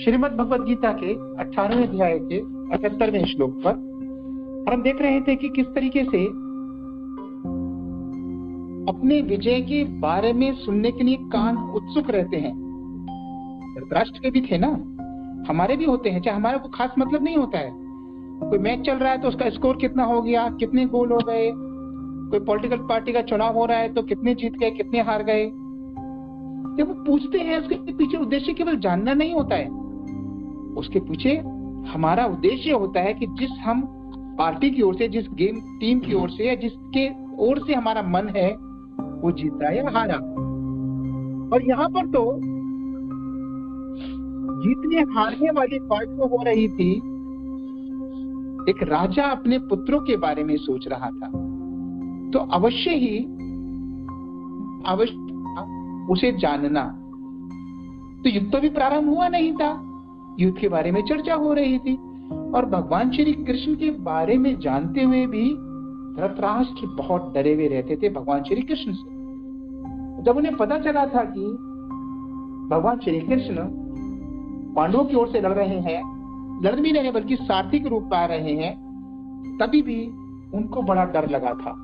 श्रीमद् भगवद गीता के 18वें अध्याय के 78वें श्लोक पर, और हम देख रहे थे कि किस तरीके से अपने विजय के बारे में सुनने के लिए कान उत्सुक रहते हैं। धृतराष्ट्र के भी थे ना, हमारे भी होते हैं, चाहे हमारा कोई खास मतलब नहीं होता है। कोई मैच चल रहा है तो उसका स्कोर कितना हो गया, कितने गोल हो गए, कोई पॉलिटिकल पार्टी का चुनाव हो रहा है तो कितने जीत गए, कितने हार गए, जब वो पूछते हैं उसके पीछे उद्देश्य केवल जानना नहीं होता है। उसके पीछे हमारा उद्देश्य होता है कि जिस हम पार्टी की ओर से, जिस गेम टीम की ओर से, या जिसके ओर से हमारा मन है, वो जीता या हारा। और यहाँ पर तो जीतने हारने वाली बात तो हो रही थी, एक राजा अपने पुत्रों के बारे में सोच रहा था, तो अवश्य उसे जानना। तो युद्ध तो भी प्रारंभ हुआ नहीं था, युद्ध के बारे में चर्चा हो रही थी, और भगवान श्री कृष्ण के बारे में जानते हुए भी धृतराष्ट्र बहुत डरे हुए रहते थे भगवान श्री कृष्ण से। जब उन्हें पता चला था कि भगवान श्री कृष्ण पांडवों की ओर से लड़ रहे हैं, लड़ भी रहे बल्कि सारथी के रूप में आ रहे हैं, तभी भी उनको बड़ा डर लगा था।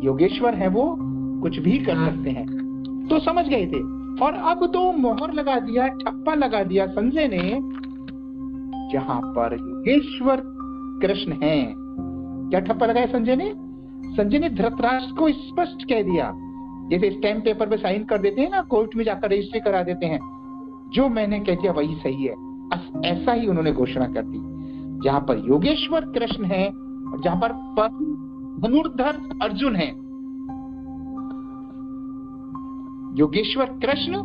योगेश्वर है, वो कुछ भी कर सकते हैं, तो समझ गए थे। और अब तो मोहर लगा दिया, ठप्पा लगा दिया संजय ने, जहां पर योगेश्वर कृष्ण हैं। क्या ठप्पा लगाया संजय ने? संजय ने धृतराष्ट्र को स्पष्ट कह दिया, जैसे स्टैम्प पेपर पे साइन कर देते हैं ना, कोर्ट में जाकर रजिस्ट्री करा देते हैं, जो मैंने कह दिया वही सही है। ऐसा ही उन्होंने घोषणा कर दी, जहां पर योगेश्वर कृष्ण है और जहां पर धनुर्धर अर्जुन है। योगेश्वर कृष्ण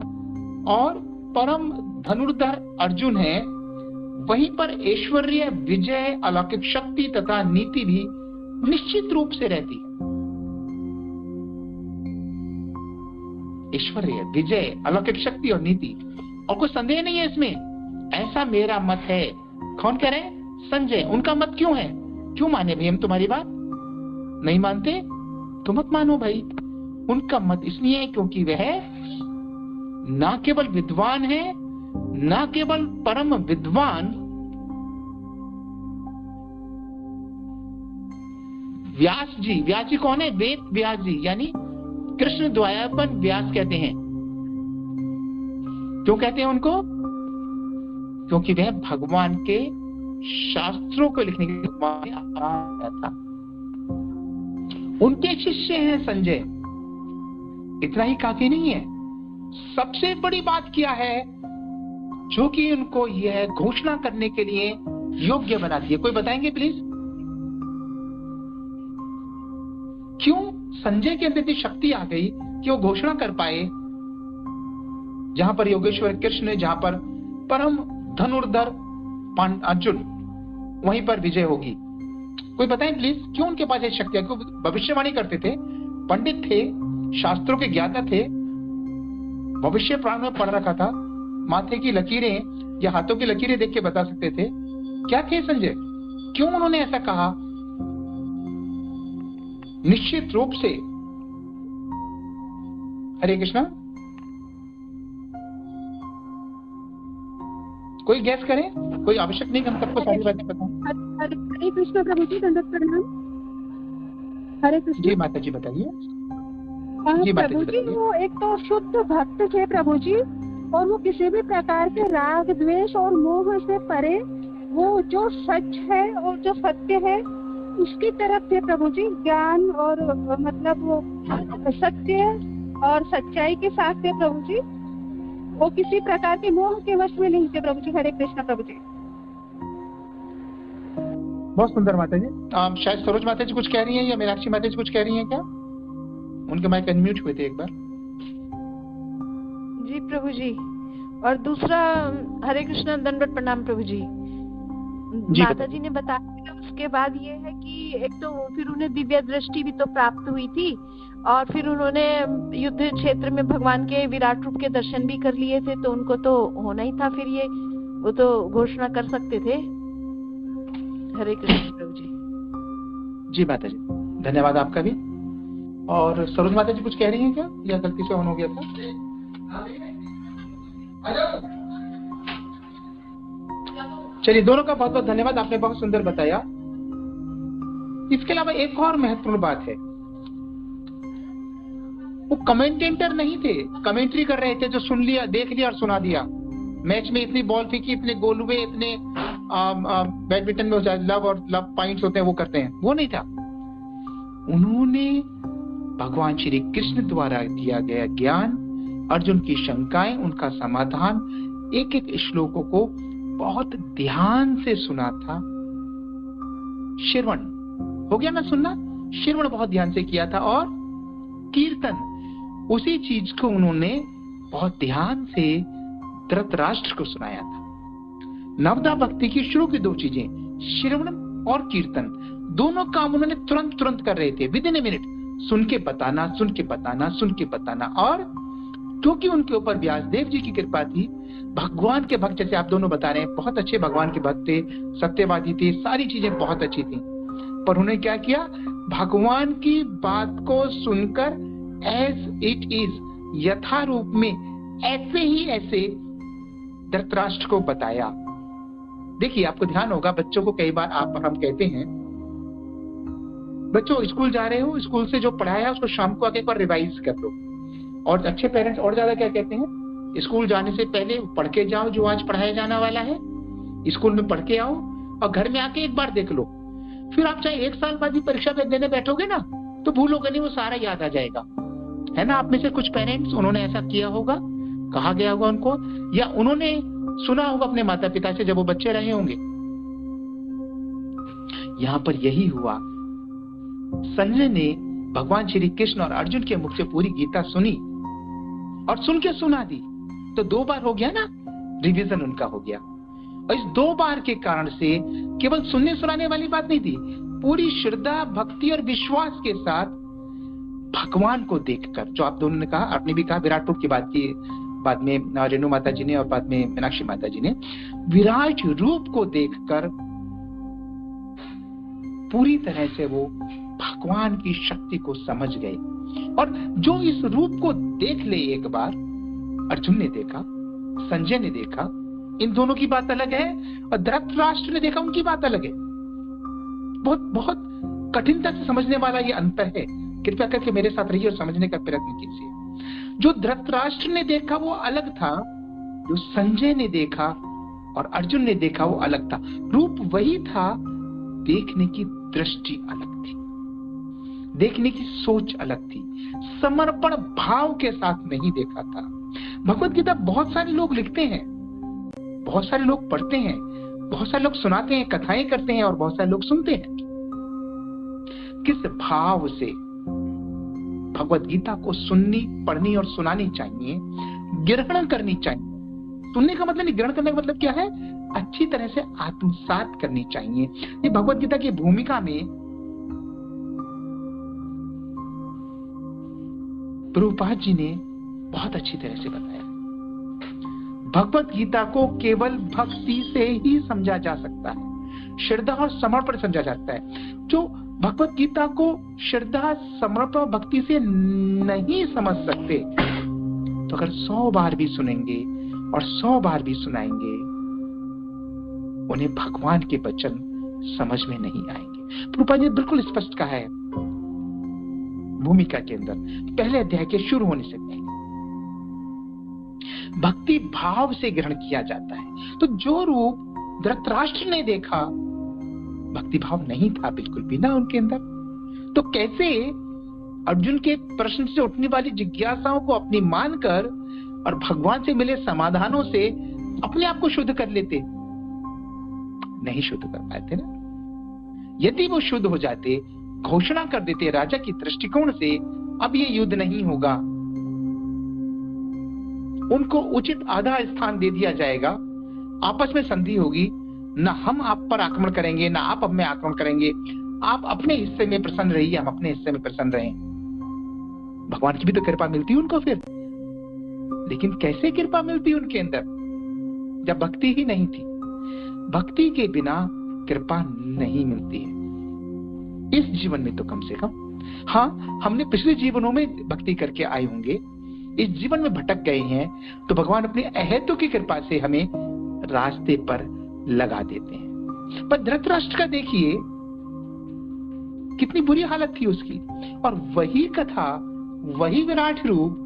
और परम धनुर्धर अर्जुन है, वहीं पर ऐश्वर्य, विजय, अलौकिक शक्ति तथा नीति भी निश्चित रूप से रहती है। ऐश्वर्य, विजय, अलौकिक शक्ति और नीति, और कोई संदेह नहीं है इसमें। ऐसा मेरा मत है। कौन कह रहे हैं? संजय। उनका मत क्यों है? क्यों माने भाई हम तुम्हारी बात? नहीं मानते तो मत मानो भाई। उनका मत इसलिए है क्योंकि वह ना केवल विद्वान है, ना केवल परम विद्वान, व्यास जी कौन है? वेद व्यास जी, यानी कृष्ण द्वैपायन व्यास कहते हैं। क्यों कहते हैं उनको? क्योंकि वह भगवान के शास्त्रों को लिखने के लिए आया था। उनके शिष्य हैं संजय। इतना ही काफी नहीं है, सबसे बड़ी बात क्या है जो कि उनको यह घोषणा करने के लिए योग्य बनाती है? कोई बताएंगे प्लीज? क्यों संजय के अंदर इतनी शक्ति आ गई कि वो घोषणा कर पाए, जहां पर योगेश्वर कृष्ण, जहां पर परम धनुर्धर अर्जुन, वहीं पर विजय होगी? कोई बताएं प्लीज, क्यों उनके पास ये शक्ति है? क्यों भविष्यवाणी करते थे, पंडित थे, शास्त्रों के ज्ञाता थे, भविष्य प्राण में पढ़ रखा था, माथे की लकीरें या हाथों की लकीरें देख के बता सकते थे। क्या थे संजय? क्यों उन्होंने ऐसा कहा? निश्चित रूप से हरे कृष्णा, कोई गैस करे? कोई आवश्यक नहीं, हम सबको सारी बातें पता है। हरे कृष्ण प्रभु जी, दंडवत प्रणाम। हरे कृष्ण जी माता जी बताइए। जी प्रभु जी, वो एक तो शुद्ध भक्त थे प्रभु जी, और वो किसी भी प्रकार के राग, द्वेष और मोह से परे, वो जो सच है और जो सत्य है उसकी तरफ थे प्रभु जी। ज्ञान और मतलब वो सत्य और सच्चाई के साथ थे प्रभु जी। वो किसी प्रकार के मोह के वश में नहीं थे प्रभु जी। हरे कृष्ण प्रभु जी। बहुत सुंदर माता जी। शायद सरोज माता जी कुछ कह रही हैं या मीनाक्षी माता जी कुछ कह रही हैं क्या? उनके माइक अनम्यूट हुए थे एक बार। जी प्रभु जी। और दूसरा, हरे कृष्ण, दंडवत प्रणाम प्रभु जी। माता जी ने बताया, उसके बाद ये है कि एक तो फिर उन्हें दिव्य दृष्टि भी तो प्राप्त हुई थी, और फिर उन्होंने युद्ध क्षेत्र में भगवान के विराट रूप के दर्शन भी कर लिए थे, तो उनको तो होना ही था फिर ये, वो तो घोषणा कर सकते थे। हरे कृष्ण प्रभु जी। जी माता जी, धन्यवाद आपका भी। और सरोज माता जी कुछ कह रही हैं क्या, या गलती से ऑन हो गया था? चलिए, दोनों का बहुत बहुत धन्यवाद, आपने बहुत सुंदर बताया। इसके अलावा एक और महत्वपूर्ण बात है, वो कमेंटेटर नहीं थे, कमेंट्री कर रहे थे, जो सुन लिया, देख लिया और सुना दिया। मैच में इतनी बॉल फेंकी, इतने गोल हुए, इतने बैडमिंटन में लव और लव पॉइंट्स होते हैं, वो करते हैं, वो नहीं था। उन्होंने भगवान श्री कृष्ण द्वारा दिया गया ज्ञान, अर्जुन की शंकाएं, उनका समाधान, एक एक श्लोकों को बहुत ध्यान से सुना था। श्रवण हो गया ना, सुनना, श्रवण बहुत ध्यान से किया था। और कीर्तन, उसी चीज को उन्होंने बहुत ध्यान से धृतराष्ट्र को सुनाया था। नवदा भक्ति की शुरू की दो चीजें, श्रवण और कीर्तन, दोनों काम उन्होंने तुरंत तुरंत कर रहे थे, विद इन ए मिनट, सुन के बताना, सुन के बताना, सुन के बताना। और क्योंकि उनके ऊपर व्यासदेव जी की कृपा थी, भगवान के भक्त, जैसे आप दोनों बता रहे हैं, बहुत अच्छे भगवान के भक्त थे, सत्यवादी थे, सारी चीजें बहुत अच्छी थी, पर उन्होंने क्या किया, भगवान की बात को सुनकर एज इट इज, यथा रूप में, ऐसे ही ऐसे धृतराष्ट्र को बताया। देखिए, आपको ध्यान होगा, बच्चों को कई बार हम कहते हैं, बच्चों स्कूल जा रहे हो, स्कूल से जो पढ़ाया उसको शाम को आके एक बार रिवाइज कर लो। और अच्छे पेरेंट्स और ज्यादा क्या कहते हैं, स्कूल जाने से पहले पढ़ के जाओ जो आज पढ़ाया जाने वाला है, स्कूल में पढ़ के आओ और घर में आके एक बार देख लो। फिर आप चाहे 1 साल बाद भी परीक्षा देने बैठोगे ना, तो भूलोगे नहीं, वो सारा याद आ जाएगा, है ना। आप में से कुछ पेरेंट्स, उन्होंने ऐसा किया होगा, कहा गया होगा उनको, या उन्होंने सुना होगा अपने माता पिता से जब वो बच्चे रहे होंगे। यहां पर यही हुआ, संजय ने भगवान श्री कृष्ण और अर्जुन के मुख से पूरी गीता सुनी और सुन के सुना दी, तो 2 बार हो गया ना, रिवीजन उनका हो गया। और इस 2 बार के कारण से केवल सुनने सुनाने वाली बात नहीं थी, पूरी श्रद्धा, भक्ति और विश्वास के साथ भगवान को देखकर, जो आप दोनों ने कहा, आपने भी कहा विराट रूप की बात की, बाद में रेणु माता जी ने और बाद में मीनाक्षी माता जी ने, विराट रूप को देखकर पूरी तरह से वो भगवान की शक्ति को समझ गए। और जो इस रूप को देख ले एक बार, अर्जुन ने देखा, संजय ने देखा, इन दोनों की बात अलग है, और धृतराष्ट्र ने देखा, उनकी बात अलग है। बहुत बहुत कठिनता से समझने वाला ये अंतर है। कृपया करके मेरे साथ रहिए और समझने का प्रयत्न कीजिए। जो धृतराष्ट्र ने देखा वो अलग था, जो संजय ने देखा और अर्जुन ने देखा वो अलग था। रूप वही था, देखने की दृष्टि अलग थी, देखने की सोच अलग थी, समर्पण भाव के साथ नहीं देखा था। भगवत गीता बहुत सारे लोग लिखते हैं, बहुत सारे लोग पढ़ते हैं, बहुत सारे लोग सुनाते हैं, कथाएं करते हैं, और बहुत सारे लोग सुनते हैं। किस भाव से भगवत गीता को सुननी, पढ़नी और सुनानी चाहिए, ग्रहण करनी चाहिए। सुनने का मतलब नहीं, ग्रहण करने का मतलब क्या है, अच्छी तरह से आत्मसात करनी चाहिए। ये भगवत गीता की भूमिका में प्रभुपाद जी ने बहुत अच्छी तरह से बताया। भगवत गीता को केवल भक्ति से ही समझा जा सकता है, श्रद्धा और समर्पण समझा जा सकता है। जो भगवत गीता को श्रद्धा, समर्पण, भक्ति से नहीं समझ सकते, तो अगर 100 बार भी सुनेंगे और 100 बार भी सुनाएंगे, उन्हें भगवान के वचन समझ में नहीं आएंगे। प्रभुपाद जी ने बिल्कुल स्पष्ट कहा है भूमिका के अंदर, पहले अध्याय के शुरू होने से पहले, भक्ति भाव से ग्रहण किया जाता है। तो जो रूप धृतराष्ट्र ने देखा, भक्ति भाव नहीं था बिल्कुल भी ना उनके अंदर। तो कैसे अर्जुन के प्रश्न से उठने वाली जिज्ञासाओं को अपनी मानकर और भगवान से मिले समाधानों से अपने आप को शुद्ध कर लेते? नहीं शुद्ध कर पाते ना। यदि वो शुद्ध हो जाते, घोषणा कर देते राजा की दृष्टिकोण से, अब ये युद्ध नहीं होगा, उनको उचित आधा स्थान दे दिया जाएगा, आपस में संधि होगी, ना हम आप पर आक्रमण करेंगे, ना आप अब में आक्रमण करेंगे, आप अपने हिस्से में प्रसन्न रहिए, हम अपने हिस्से में प्रसन्न रहें। भगवान की भी तो कृपा मिलती उनको फिर, लेकिन कैसे कृपा मिलती उनके अंदर जब भक्ति ही नहीं थी। भक्ति के बिना कृपा नहीं मिलती है, इस जीवन में तो कम से कम। हाँ, हमने पिछले जीवनों में भक्ति करके आए होंगे, इस जीवन में भटक गए हैं, तो भगवान अपनी अहेतु की कृपा से हमें रास्ते पर लगा देते हैं। पर धृतराष्ट्र का देखिए कितनी बुरी हालत थी उसकी, और वही कथा, वही विराट रूप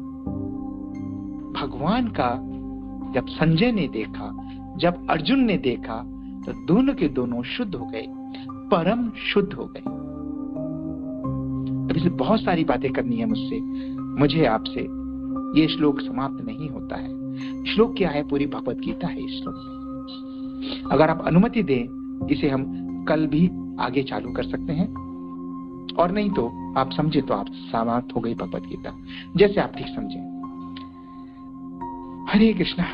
भगवान का जब संजय ने देखा, जब अर्जुन ने देखा, तो दोनों के दोनों शुद्ध हो गए, परम शुद्ध हो गए। अभी से बहुत सारी बातें करनी है मुझसे, मुझे आपसे। ये श्लोक समाप्त नहीं होता है। श्लोक क्या है? पूरी भगवत गीता है इस श्लोक में। अगर आप अनुमति दें, इसे हम कल भी आगे चालू कर सकते हैं, और नहीं तो आप समझे तो आप समाप्त हो गई भगवत गीता, जैसे आप ठीक समझे। हरे कृष्णा।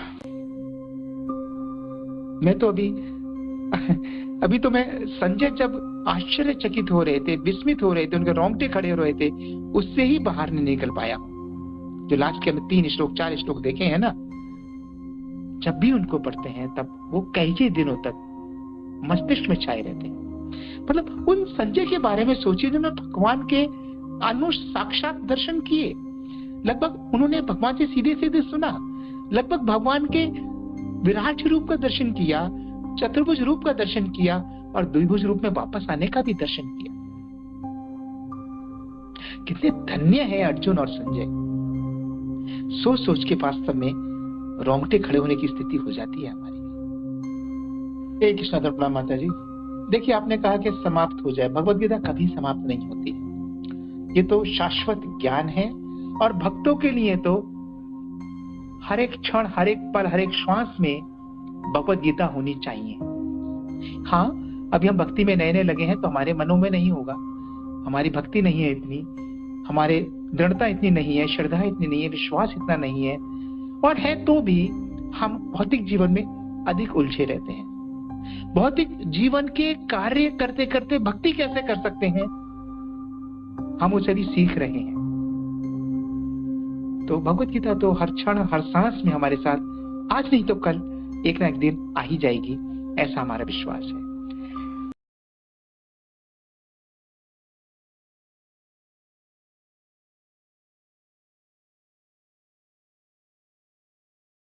मैं तो अभी तो मैं संजय जब आश्चर्यचकित हो रहे थे, विस्मित हो रहे थे, उनके रोंगटे खड़े हो रहे थे, उससे ही बाहर नहीं निकल पाया। जो लास्ट के हम 3 श्लोक 4 श्लोक देखे हैं ना, जब भी उनको पढ़ते हैं तब वो कई दिनों तक मस्तिष्क में छाए रहते हैं। मतलब उन संजय के बारे में सोचिए जिन्होंने भगवान के अनुष साक्षात दर्शन किए, लगभग उन्होंने भगवान से सीधे सीधे सुना, लगभग भगवान के विराट रूप का दर्शन किया, चतुर्भुज रूप का दर्शन किया, और द्विभुज रूप में वापस आने का भी दर्शन किया। कितने धन्य है अर्जुन और संजय। सोच सोच के वास्तव में रोंगटे खड़े होने की स्थिति हो जाती है हमारी। हे कृष्ण प्रणाम माता जी। देखिए, आपने कहा कि समाप्त हो जाए, भगवत गीता कभी समाप्त नहीं होती है। ये तो शाश्वत ज्ञान है, और भक्तों के लिए तो हर एक क्षण, हर एक पल, हर एक श्वास में भगवत गीता होनी चाहिए। हाँ, अभी हम भक्ति में नए नए लगे हैं तो हमारे मनों में नहीं होगा, हमारी भक्ति नहीं है इतनी, हमारे दृढ़ता इतनी नहीं है, श्रद्धा इतनी नहीं है, विश्वास इतना नहीं है, और है तो भी हम भौतिक जीवन में अधिक उलझे रहते हैं। भौतिक जीवन के कार्य करते करते भक्ति कैसे कर सकते हैं, हम उसे भी सीख रहे हैं। तो भगवत गीता तो हर क्षण, हर सांस में हमारे साथ, आज नहीं तो कल, एक ना एक दिन आ ही जाएगी, ऐसा हमारा विश्वास है।